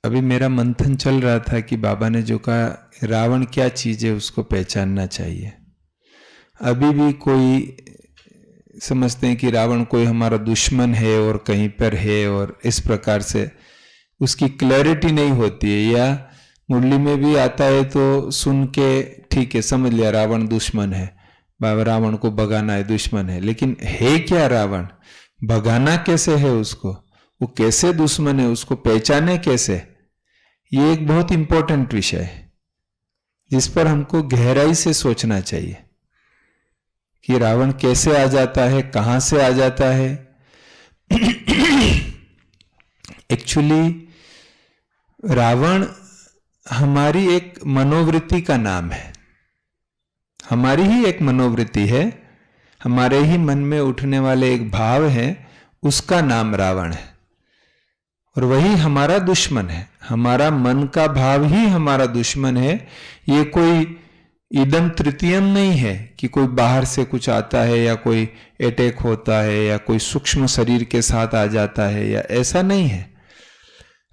अभी मेरा मंथन चल रहा था कि बाबा ने जो कहा रावण क्या चीज़ है उसको पहचानना चाहिए। अभी भी कोई समझते हैं कि रावण कोई हमारा दुश्मन है और कहीं पर है, और इस प्रकार से उसकी क्लैरिटी नहीं होती है। या मुरली में भी आता है तो सुन के ठीक है समझ लिया रावण दुश्मन है, बाबा रावण को भगाना है, दुश्मन है, लेकिन है क्या रावण, भगाना कैसे है उसको, वो कैसे दुश्मन है, उसको पहचाने कैसे, ये एक बहुत इंपॉर्टेंट विषय है जिस पर हमको गहराई से सोचना चाहिए कि रावण कैसे आ जाता है, कहां से आ जाता है। एक्चुअली रावण हमारी एक मनोवृत्ति का नाम है, हमारी ही एक मनोवृत्ति है, हमारे ही मन में उठने वाले एक भाव है, उसका नाम रावण है, और वही हमारा दुश्मन है। हमारा मन का भाव ही हमारा दुश्मन है। ये कोई इदम तृतीयम नहीं है कि कोई बाहर से कुछ आता है या कोई अटैक होता है या कोई सूक्ष्म शरीर के साथ आ जाता है, या ऐसा नहीं है।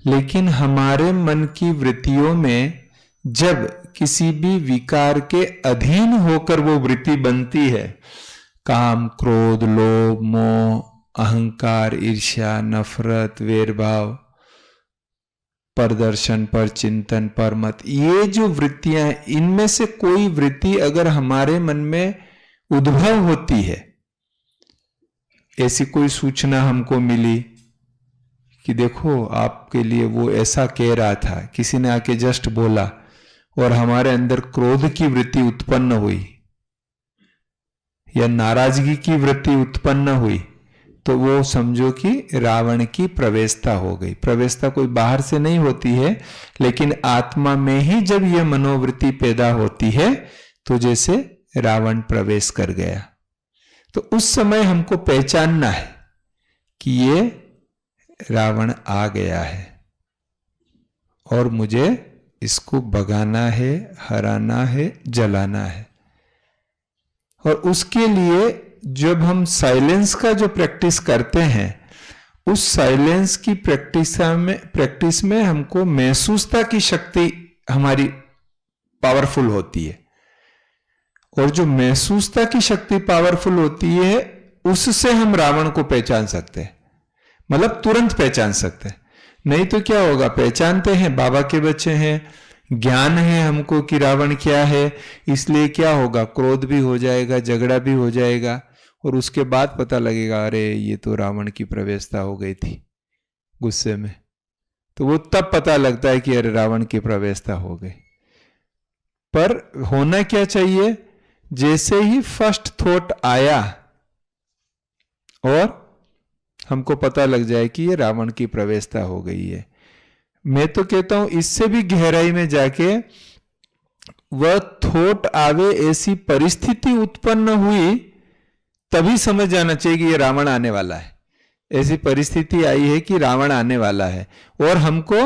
लेकिन हमारे मन की वृत्तियों में जब किसी भी विकार के अधीन होकर वो वृत्ति बनती है, काम, क्रोध, लोभ, मोह, अहंकार, ईर्ष्या, नफरत, वैरभाव, परदर्शन, पर चिंतन, पर मत, ये जो वृत्तियां हैं, इनमें से कोई वृत्ति अगर हमारे मन में उद्भव होती है, ऐसी कोई सूचना हमको मिली कि देखो आपके लिए वो ऐसा कह रहा था, किसी ने आके जस्ट बोला और हमारे अंदर क्रोध की वृत्ति उत्पन्न हुई या नाराजगी की वृत्ति उत्पन्न हुई, तो वो समझो कि रावण की प्रवेशता हो गई। प्रवेशता कोई बाहर से नहीं होती है, लेकिन आत्मा में ही जब यह मनोवृत्ति पैदा होती है तो जैसे रावण प्रवेश कर गया। तो उस समय हमको पहचानना है कि ये रावण आ गया है और मुझे इसको भगाना है, हराना है, जलाना है। और उसके लिए जब हम साइलेंस का जो प्रैक्टिस करते हैं, उस साइलेंस की प्रैक्टिस में हमको महसूसता की शक्ति हमारी पावरफुल होती है। और जो महसूसता की शक्ति पावरफुल होती है, उससे हम रावण को पहचान सकते हैं, मतलब तुरंत पहचान सकते हैं। नहीं तो क्या होगा, पहचानते हैं, बाबा के बच्चे हैं, ज्ञान है हमको कि रावण क्या है, इसलिए क्या होगा, क्रोध भी हो जाएगा, झगड़ा भी हो जाएगा, और उसके बाद पता लगेगा अरे ये तो रावण की प्रवेशता हो गई थी गुस्से में। तो वो तब पता लगता है कि अरे रावण की प्रवेशता हो गई। पर होना क्या चाहिए, जैसे ही फर्स्ट थॉट आया और हमको पता लग जाए कि ये रावण की प्रवेशता हो गई है। मैं तो कहता हूं इससे भी गहराई में जाके वह थॉट आवे, ऐसी परिस्थिति उत्पन्न हुई, तभी समझ जाना चाहिए कि ये रावण आने वाला है। ऐसी परिस्थिति आई है कि रावण आने वाला है, और हमको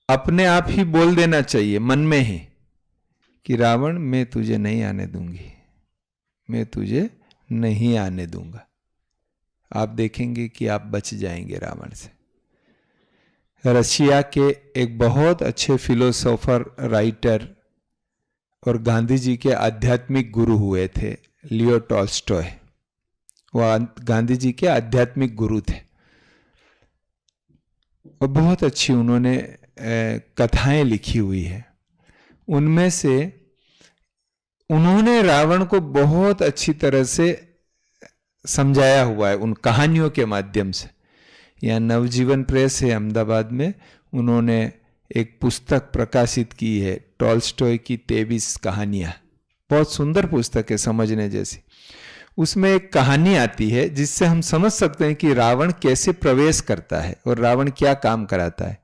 अपने आप ही बोल देना चाहिए मन में ही कि रावण मैं तुझे नहीं आने दूंगी, मैं तुझे नहीं आने दूंगा। आप देखेंगे कि आप बच जाएंगे रावण से। रशिया के एक बहुत अच्छे फिलोसोफर, राइटर और गांधी जी के आध्यात्मिक गुरु हुए थे, लियो टॉल्स्टॉय। वह गांधी जी के आध्यात्मिक गुरु थे और बहुत अच्छी उन्होंने कथाएं लिखी हुई है। उनमें से उन्होंने रावण को बहुत अच्छी तरह से समझाया हुआ है उन कहानियों के माध्यम से। यहाँ नवजीवन प्रेस है अहमदाबाद में, उन्होंने एक पुस्तक प्रकाशित की है, टॉल्स्टॉय की 23 कहानियां। बहुत सुंदर पुस्तक है, समझने जैसी। उसमें एक कहानी आती है जिससे हम समझ सकते हैं कि रावण कैसे प्रवेश करता है और रावण क्या काम कराता है।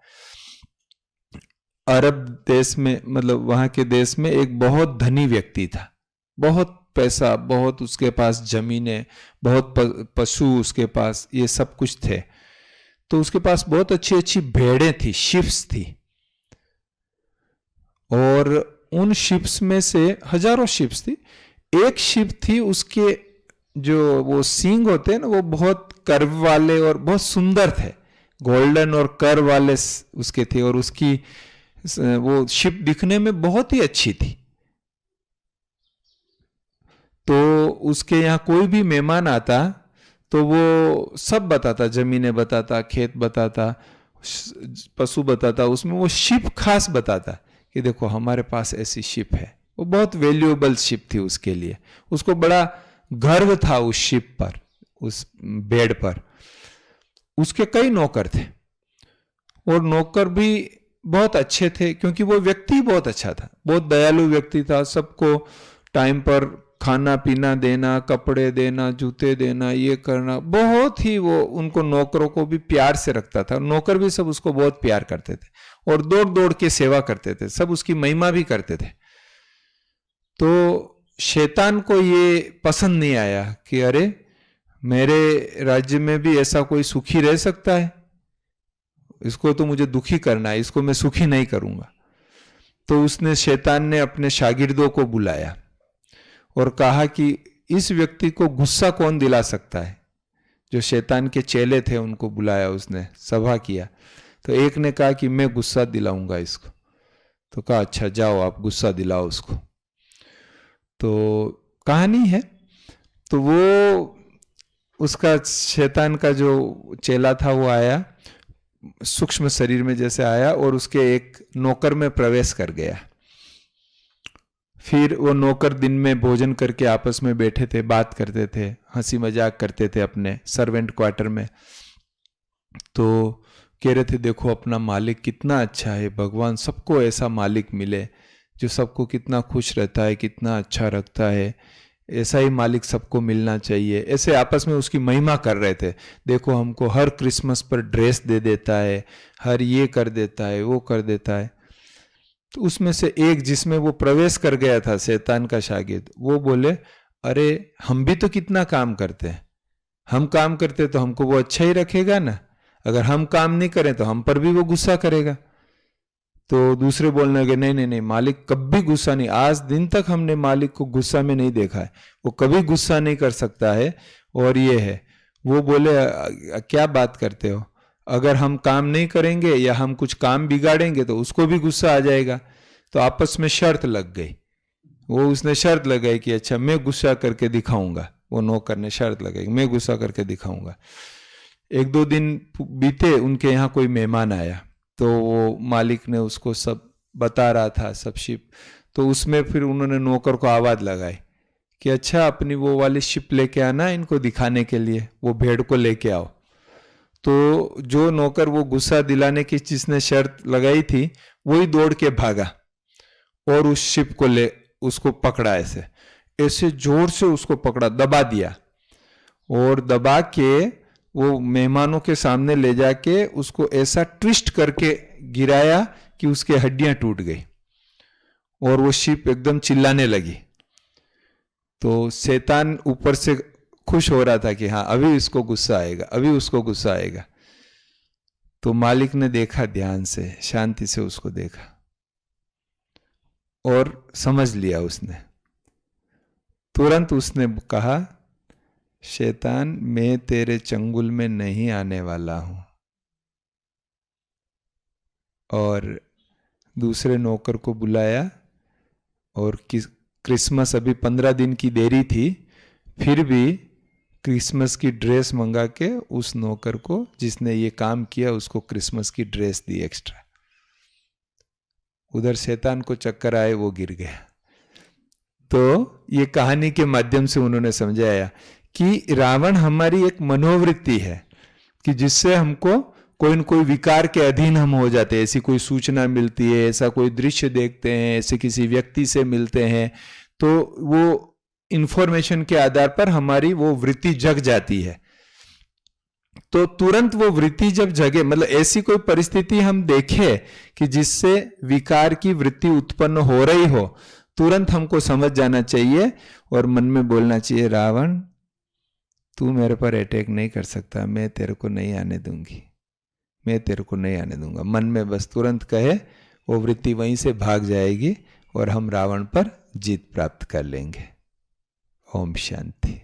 अरब देश में, मतलब वहां के देश में एक बहुत धनी व्यक्ति था, बहुत पैसा, बहुत उसके पास जमीनें, बहुत पशु उसके पास, ये सब कुछ थे। तो उसके पास बहुत अच्छी अच्छी भेड़ें थी, शिप्स थी, और उन शिप्स में से हजारों शिप्स थी। एक शिप थी, उसके जो वो सींग होते हैं ना, वो बहुत कर्व वाले और बहुत सुंदर थे, गोल्डन और कर वाले उसके थे, और उसकी वो शिप दिखने में बहुत ही अच्छी थी। तो उसके यहाँ कोई भी मेहमान आता तो वो सब बताता, जमीनें बताता, खेत बताता, पशु बताता, उसमें वो शिप खास बताता कि देखो हमारे पास ऐसी शिप है। वो बहुत वैल्यूएबल शिप थी उसके लिए, उसको बड़ा गर्व था उस शिप पर, उस बेड पर। उसके कई नौकर थे और नौकर भी बहुत अच्छे थे, क्योंकि वो व्यक्ति बहुत अच्छा था, बहुत दयालु व्यक्ति था। सबको टाइम पर खाना पीना देना, कपड़े देना, जूते देना, ये करना, बहुत ही वो उनको नौकरों को भी प्यार से रखता था। नौकर भी सब उसको बहुत प्यार करते थे और दौड़ दौड़ के सेवा करते थे, सब उसकी महिमा भी करते थे। तो शैतान को ये पसंद नहीं आया कि अरे मेरे राज्य में भी ऐसा कोई सुखी रह सकता है, इसको तो मुझे दुखी करना है, इसको मैं सुखी नहीं करूंगा। तो उसने, शैतान ने अपने शागिर्दों को बुलाया और कहा कि इस व्यक्ति को गुस्सा कौन दिला सकता है। जो शैतान के चेले थे उनको बुलाया, उसने सभा किया। तो एक ने कहा कि मैं गुस्सा दिलाऊंगा इसको। तो कहा अच्छा जाओ आप गुस्सा दिलाओ उसको। तो कहानी है, तो वो उसका शैतान का जो चेला था वो आया, सूक्ष्म शरीर में जैसे आया और उसके एक नौकर में प्रवेश कर गया। फिर वो नौकर दिन में भोजन करके आपस में बैठे थे, बात करते थे, हंसी मजाक करते थे अपने सर्वेंट क्वार्टर में। तो कह रहे थे देखो अपना मालिक कितना अच्छा है, भगवान सबको ऐसा मालिक मिले जो सबको कितना खुश रहता है, कितना अच्छा रखता है, ऐसा ही मालिक सबको मिलना चाहिए। ऐसे आपस में उसकी महिमा कर रहे थे। देखो हमको हर क्रिसमस पर ड्रेस दे देता है, हर ये कर देता है, वो कर देता है। तो उसमें से एक जिसमें वो प्रवेश कर गया था, शैतान का शागिर्द, वो बोले अरे हम भी तो कितना काम करते हैं, हम काम करते तो हमको वो अच्छा ही रखेगा ना, अगर हम काम नहीं करें तो हम पर भी वो गुस्सा करेगा। तो दूसरे बोलने लगे नहीं नहीं नहीं, मालिक कभी गुस्सा नहीं, आज दिन तक हमने मालिक को गुस्सा में नहीं देखा है, वो कभी गुस्सा नहीं कर सकता है। और ये है, वो बोले क्या बात करते हो, अगर हम काम नहीं करेंगे या हम कुछ काम बिगाड़ेंगे तो उसको भी गुस्सा आ जाएगा। तो आपस में शर्त लग गई, वो उसने शर्त लगाई कि अच्छा मैं गुस्सा करके दिखाऊंगा। वो नौकर ने शर्त लगाई मैं गुस्सा करके दिखाऊंगा। एक दो दिन बीते, उनके यहाँ कोई मेहमान आया, तो वो मालिक ने उसको सब बता रहा था, सब शिप। तो उसमें फिर उन्होंने नौकर को आवाज लगाई कि अच्छा अपनी वो वाली शिप लेके आना इनको दिखाने के लिए, वो भेड़ को लेके आओ। तो जो नौकर वो गुस्सा दिलाने की जिसने शर्त लगाई थी वही दौड़ के भागा और उस शिप को ले उसको पकड़ा, ऐसे ऐसे जोर से उसको पकड़ा, दबा दिया और दबा के वो मेहमानों के सामने ले जाके उसको ऐसा ट्विस्ट करके गिराया कि उसके हड्डियां टूट गई और वो शिप एकदम चिल्लाने लगी। तो शैतान ऊपर से खुश हो रहा था कि हाँ अभी इसको गुस्सा आएगा, अभी उसको गुस्सा आएगा। तो मालिक ने देखा, ध्यान से शांति से उसको देखा और समझ लिया उसने। तुरंत उसने कहा शैतान मैं तेरे चंगुल में नहीं आने वाला हूं। और दूसरे नौकर को बुलाया और क्रिसमस अभी 15 दिन की देरी थी, फिर भी क्रिसमस की ड्रेस मंगा के उस नौकर को जिसने ये काम किया उसको क्रिसमस की ड्रेस दी एक्स्ट्रा। उधर शैतान को चक्कर आए, वो गिर गया। तो ये कहानी के माध्यम से उन्होंने समझाया कि रावण हमारी एक मनोवृत्ति है कि जिससे हमको कोई न कोई विकार के अधीन हम हो जाते हैं। ऐसी कोई सूचना मिलती है, ऐसा कोई दृश्य देखते हैं, ऐसे किसी व्यक्ति से मिलते हैं, तो वो इंफॉर्मेशन के आधार पर हमारी वो वृत्ति जग जाती है। तो तुरंत वो वृत्ति जब जगे, मतलब ऐसी कोई परिस्थिति हम देखें कि जिससे विकार की वृत्ति उत्पन्न हो रही हो, तुरंत हमको समझ जाना चाहिए और मन में बोलना चाहिए रावण तू मेरे पर अटैक नहीं कर सकता, मैं तेरे को नहीं आने दूंगी, मैं तेरे को नहीं आने दूंगा। मन में बस तुरंत कहे, वो वृत्ति वहीं से भाग जाएगी और हम रावण पर जीत प्राप्त कर लेंगे। ओम शांति।